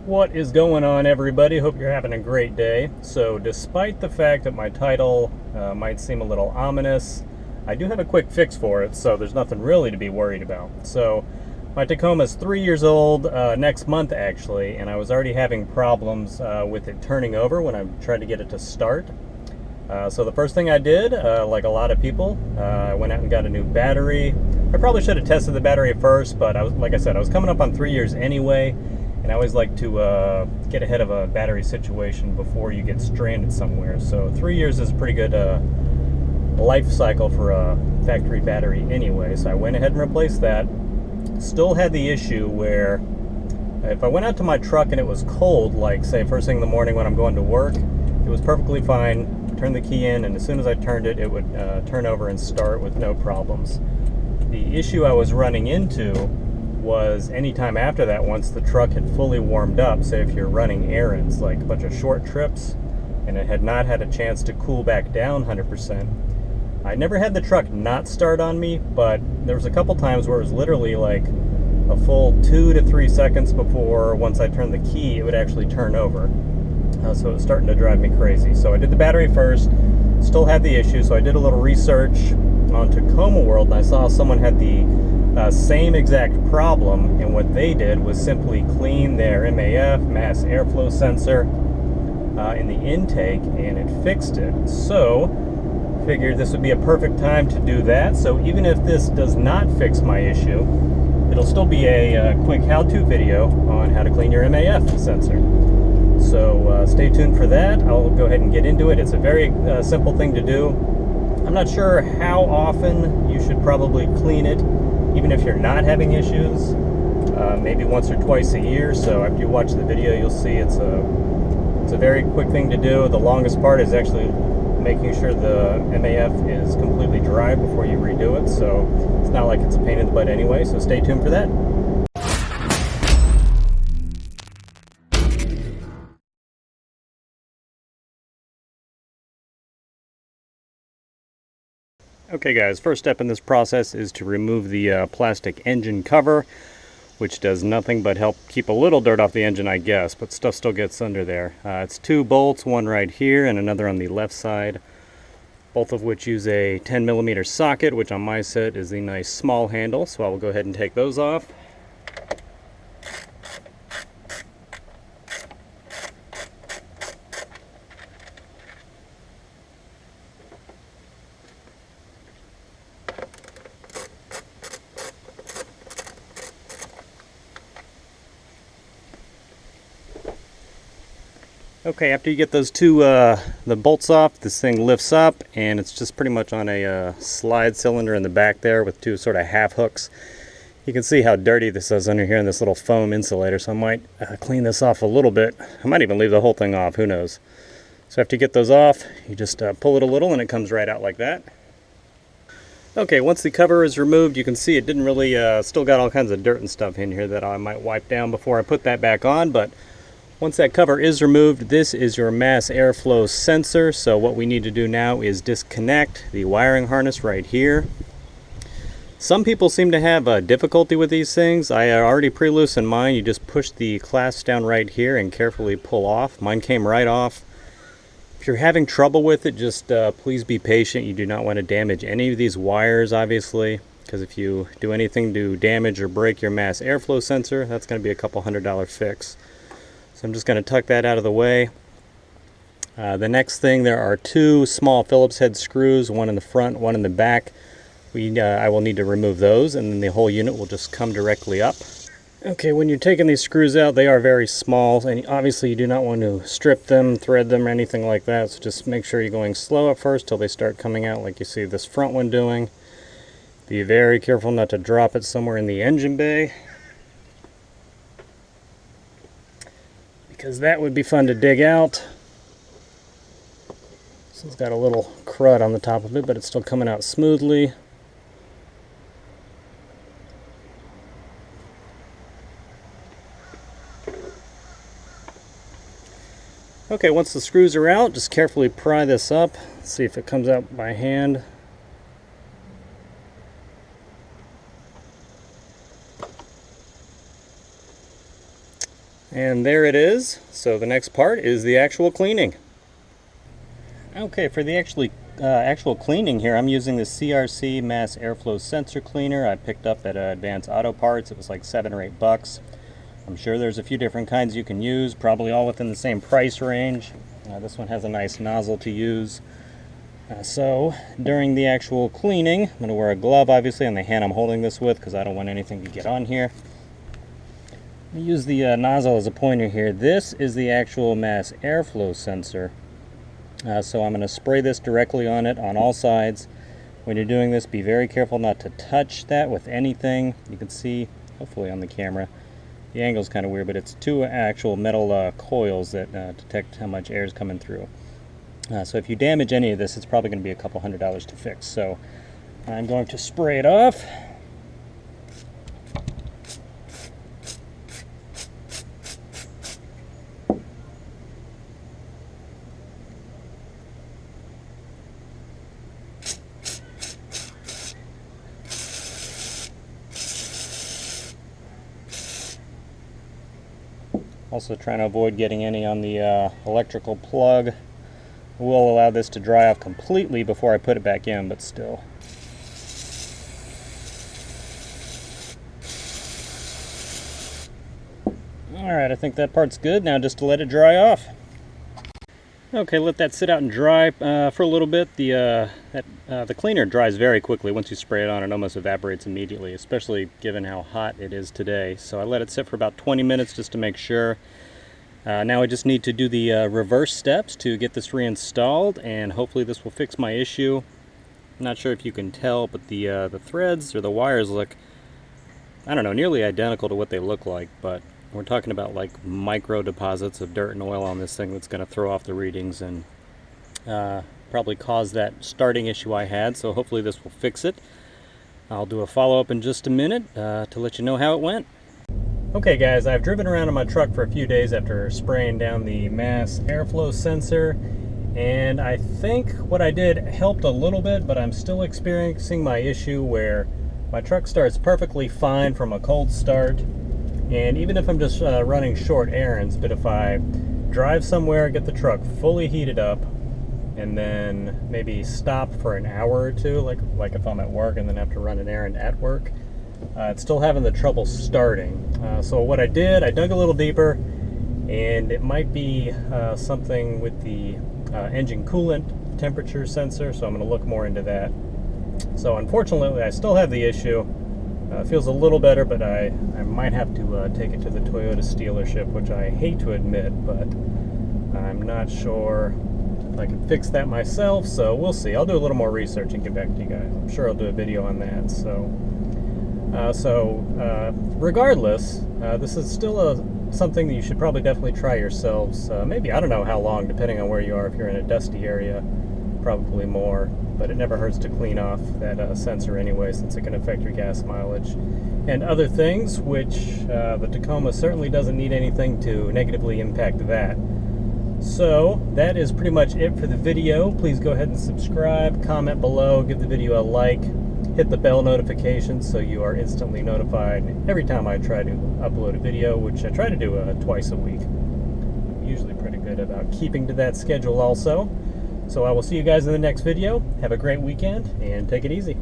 What is going on, everybody? Hope you're having a great day. So despite the fact that my title might seem a little ominous, I do have a quick fix for it, so there's nothing really to be worried about. So my Tacoma is 3 years old next month, actually, and I was already having problems with it turning over when I tried to get it to start. So the first thing I did, like a lot of people, I went out and got a new battery. I probably should have tested the battery first, but like I said, I was coming up on 3 years anyway. And I always like to get ahead of a battery situation before you get stranded somewhere. So 3 years is a pretty good life cycle for a factory battery anyway. So I went ahead and replaced that. Still had the issue where if I went out to my truck and it was cold, like say first thing in the morning when I'm going to work, it was perfectly fine. Turn the key in, and as soon as I turned it, it would turn over and start with no problems. The issue I was running into was anytime after that, once the truck had fully warmed up, say if you're running errands, like a bunch of short trips, and it had not had a chance to cool back down 100%. I never had the truck not start on me, but there was a couple times where it was literally like a full 2 to 3 seconds before, once I turned the key, it would actually turn over. So it was starting to drive me crazy. So I did the battery first, still had the issue, so I did a little research on Tacoma World, and I saw someone had the same exact problem, and what they did was simply clean their MAF, mass airflow sensor, in the intake, and it fixed it. So figured this would be a perfect time to do that. So even if this does not fix my issue, it'll still be a quick how-to video on how to clean your MAF sensor. So stay tuned for that. I'll go ahead and get into it. It's a very simple thing to do. I'm not sure how often you should probably clean it, even if you're not having issues, maybe once or twice a year. So after you watch the video, you'll see it's a very quick thing to do. The longest part is actually making sure the MAF is completely dry before you redo it. So it's not like it's a pain in the butt anyway, so stay tuned for that. Okay guys, first step in this process is to remove the plastic engine cover, which does nothing but help keep a little dirt off the engine, I guess, but stuff still gets under there. It's 2 bolts, one right here and another on the left side, both of which use a 10mm socket, which on my set is the nice small handle, so I will go ahead and take those off. Okay, after you get those two the bolts off, this thing lifts up, and it's just pretty much on a slide cylinder in the back there with 2 sort of half hooks. You can see how dirty this is under here in this little foam insulator, so I might clean this off a little bit. I might even leave the whole thing off, who knows. So after you get those off, you just pull it a little and it comes right out like that. Okay, once the cover is removed, you can see it didn't really, still got all kinds of dirt and stuff in here that I might wipe down before I put that back on, but once that cover is removed, this is your mass airflow sensor. So what we need to do now is disconnect the wiring harness right here. Some people seem to have difficulty with these things. I already pre-loosened mine. You just push the clasps down right here and carefully pull off. Mine came right off. If you're having trouble with it, just please be patient. You do not want to damage any of these wires, obviously, because if you do anything to damage or break your mass airflow sensor, that's going to be a couple $100 fix. So I'm just going to tuck that out of the way. The next thing, there are 2 small Phillips head screws, one in the front, one in the back. I will need to remove those, and then the whole unit will just come directly up. Okay, when you're taking these screws out, they are very small, and obviously you do not want to strip them, thread them, or anything like that. So just make sure you're going slow at first till they start coming out, like you see this front one doing. Be very careful not to drop it somewhere in the engine bay, because that would be fun to dig out. So it's got a little crud on the top of it, but it's still coming out smoothly. Okay, once the screws are out, just carefully pry this up. See if it comes out by hand. And there it is. So the next part is the actual cleaning. Okay, for the actual cleaning here, I'm using the CRC mass airflow sensor cleaner I picked up at Advanced Auto Parts. It was like $7 or $8. I'm sure there's a few different kinds you can use, probably all within the same price range. This one has a nice nozzle to use. So during the actual cleaning, I'm going to wear a glove obviously on the hand I'm holding this with because I don't want anything to get on here. I'm going to use the nozzle as a pointer here. This is the actual mass airflow sensor. So I'm going to spray this directly on it on all sides. When you're doing this, be very careful not to touch that with anything. You can see, hopefully on the camera, the angle's kind of weird, but it's two actual metal coils that detect how much air is coming through. So if you damage any of this, it's probably going to be a couple $100 to fix. So I'm going to spray it off. Also trying to avoid getting any on the electrical plug. We'll allow this to dry off completely before I put it back in, but still. Alright, I think that part's good. Now just to let it dry off. Okay, let that sit out and dry for a little bit. The cleaner dries very quickly. Once you spray it on, it almost evaporates immediately, especially given how hot it is today. So I let it sit for about 20 minutes just to make sure. Now I just need to do the reverse steps to get this reinstalled, and hopefully this will fix my issue. I'm not sure if you can tell, but the threads or the wires look, I don't know, nearly identical to what they look like, but we're talking about like micro deposits of dirt and oil on this thing that's going to throw off the readings and probably cause that starting issue I had, so hopefully this will fix it. I'll do a follow-up in just a minute to let you know how it went. Okay guys, I've driven around in my truck for a few days after spraying down the mass airflow sensor, and I think what I did helped a little bit, but I'm still experiencing my issue where my truck starts perfectly fine from a cold start. And even if I'm just running short errands, but if I drive somewhere, get the truck fully heated up, and then maybe stop for an hour or two, like if I'm at work and then have to run an errand at work, it's still having the trouble starting. So what I did, I dug a little deeper, and it might be something with the engine coolant temperature sensor, so I'm going to look more into that. So unfortunately, I still have the issue. It feels a little better, but I might have to take it to the Toyota dealership, which I hate to admit, but I'm not sure if I can fix that myself, so we'll see. I'll do a little more research and get back to you guys. I'm sure I'll do a video on that. So regardless, this is still something that you should probably definitely try yourselves. Maybe, I don't know how long, depending on where you are. If you're in a dusty area, probably more. But it never hurts to clean off that sensor anyway, since it can affect your gas mileage and other things, which the Tacoma certainly doesn't need anything to negatively impact that. So that is pretty much it for the video. Please go ahead and subscribe, comment below, give the video a like, hit the bell notification so you are instantly notified every time I try to upload a video, which I try to do twice a week. I'm usually pretty good about keeping to that schedule also. So I will see you guys in the next video. Have a great weekend and take it easy.